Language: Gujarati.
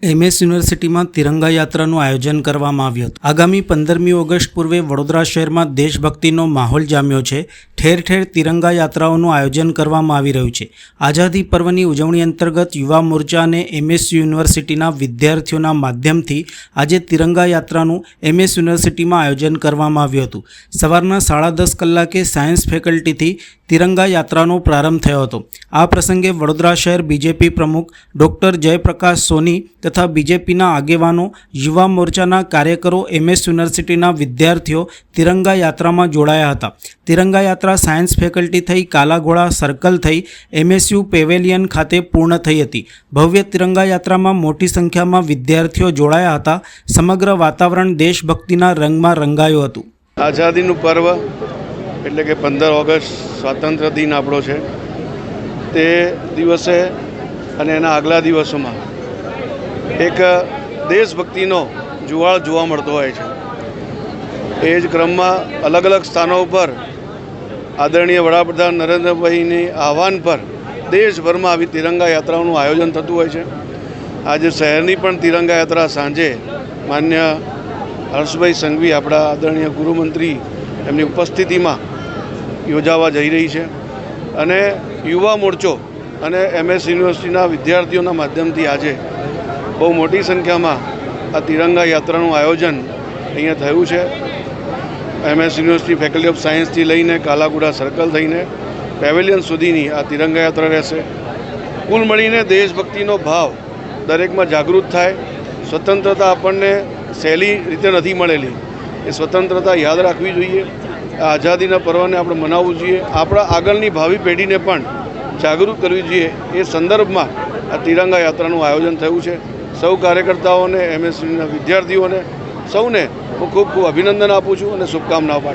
એમએસ યુનિવર્સિટીમાં તિરંગા યાત્રાનું આયોજન કરવામાં આવ્યું હતું। આગામી 15મી ઓગસ્ટ પૂર્વે વડોદરા શહેરમાં દેશભક્તિનો માહોલ જામ્યો છે। ઠેર ઠેર તિરંગા યાત્રાઓનું આયોજન કરવામાં આવી રહ્યું છે। આઝાદી પર્વની ઉજવણી અંતર્ગત યુવા મોરચા અને એમએસ યુનિવર્સિટીના વિદ્યાર્થીઓના માધ્યમથી આજે તિરંગા યાત્રાનું એમએસ યુનિવર્સિટીમાં આયોજન કરવામાં આવ્યું હતું। સવારના 10:30 કલાકે સાયન્સ ફેકલ્ટીથી તિરંગા યાત્રાનો પ્રારંભ થયો હતો। આ પ્રસંગે વડોદરા શહેર બીજેપી પ્રમુખ ડૉક્ટર જયપ્રકાશ સોની તથા બીજેપીના આગેવાનો, યુવા મોરચાના કાર્યકરો, એમએસ યુનિવર્સિટીના વિદ્યાર્થીઓ તિરંગા યાત્રામાં જોડાયા હતા। તિરંગા યાત્રા સાયન્સ ફેકલ્ટી થઈ કાલાઘોડા સર્કલ થઈ એમએસયુ પેવેલિયન ખાતે પૂર્ણ થઈ હતી। ભવ્ય તિરંગા યાત્રામાં મોટી સંખ્યામાં વિદ્યાર્થીઓ જોડાયા હતા। સમગ્ર વાતાવરણ દેશભક્તિના રંગમાં રંગાયું હતું। આઝાદીનું પર્વ એટલે કે 15 ઓગસ્ટ સ્વાતંત્ર્ય દિન આપણો છે। તે દિવસે અને એના આગલા દિવસોમાં એક દેશભક્તિનો જુવાળ જોવા મળતો હોય છે। એ જ ક્રમમાં અલગ અલગ સ્થાનો ઉપર આદરણીય વડાપ્રધાન નરેન્દ્રભાઈની આહવાન પર દેશભરમાં આવી તિરંગા યાત્રાઓનું આયોજન થતું હોય છે। આજે શહેરની પણ તિરંગા યાત્રા સાંજે માન્ય હર્ષભાઈ સંઘવી, આપણા આદરણીય ગૃહમંત્રી, એમની ઉપસ્થિતિમાં યોજાવા જઈ રહી છે અને યુવા મોરચો અને એમએસ યુનિવર્સિટીના વિદ્યાર્થીઓના માધ્યમથી આજે બહુ મોટી સંખ્યામાં આ તિરંગા યાત્રાનું આયોજન અહીંયા થયું છે। એમએસ યુનિવર્સિટી ફેકલ્ટી ઓફ સાયન્સથી લઈને કાલાઘોડા સર્કલ થઈને પેવેલિયન સુધીની આ તિરંગા યાત્રા રહેશે। કુલ મળીને દેશભક્તિનો ભાવ દરેકમાં જાગૃત થાય। સ્વતંત્રતા આપણને સહેલી રીતે નથી મળેલી, એ સ્વતંત્રતા યાદ રાખવી જોઈએ। આ આઝાદીના પર્વને આપણે મનાવવું જોઈએ, આપણા આગળની ભાવિ પેઢીને પણ જાગૃત કરવી જોઈએ। એ સંદર્ભમાં આ તિરંગા યાત્રાનું આયોજન થયું છે। સૌ કાર્યકર્તાઓને, એમએસયુના વિદ્યાર્થીઓને, સૌને હું ખૂબ ખૂબ અભિનંદન આપું છું અને શુભકામનાઓ પાઠવું છું।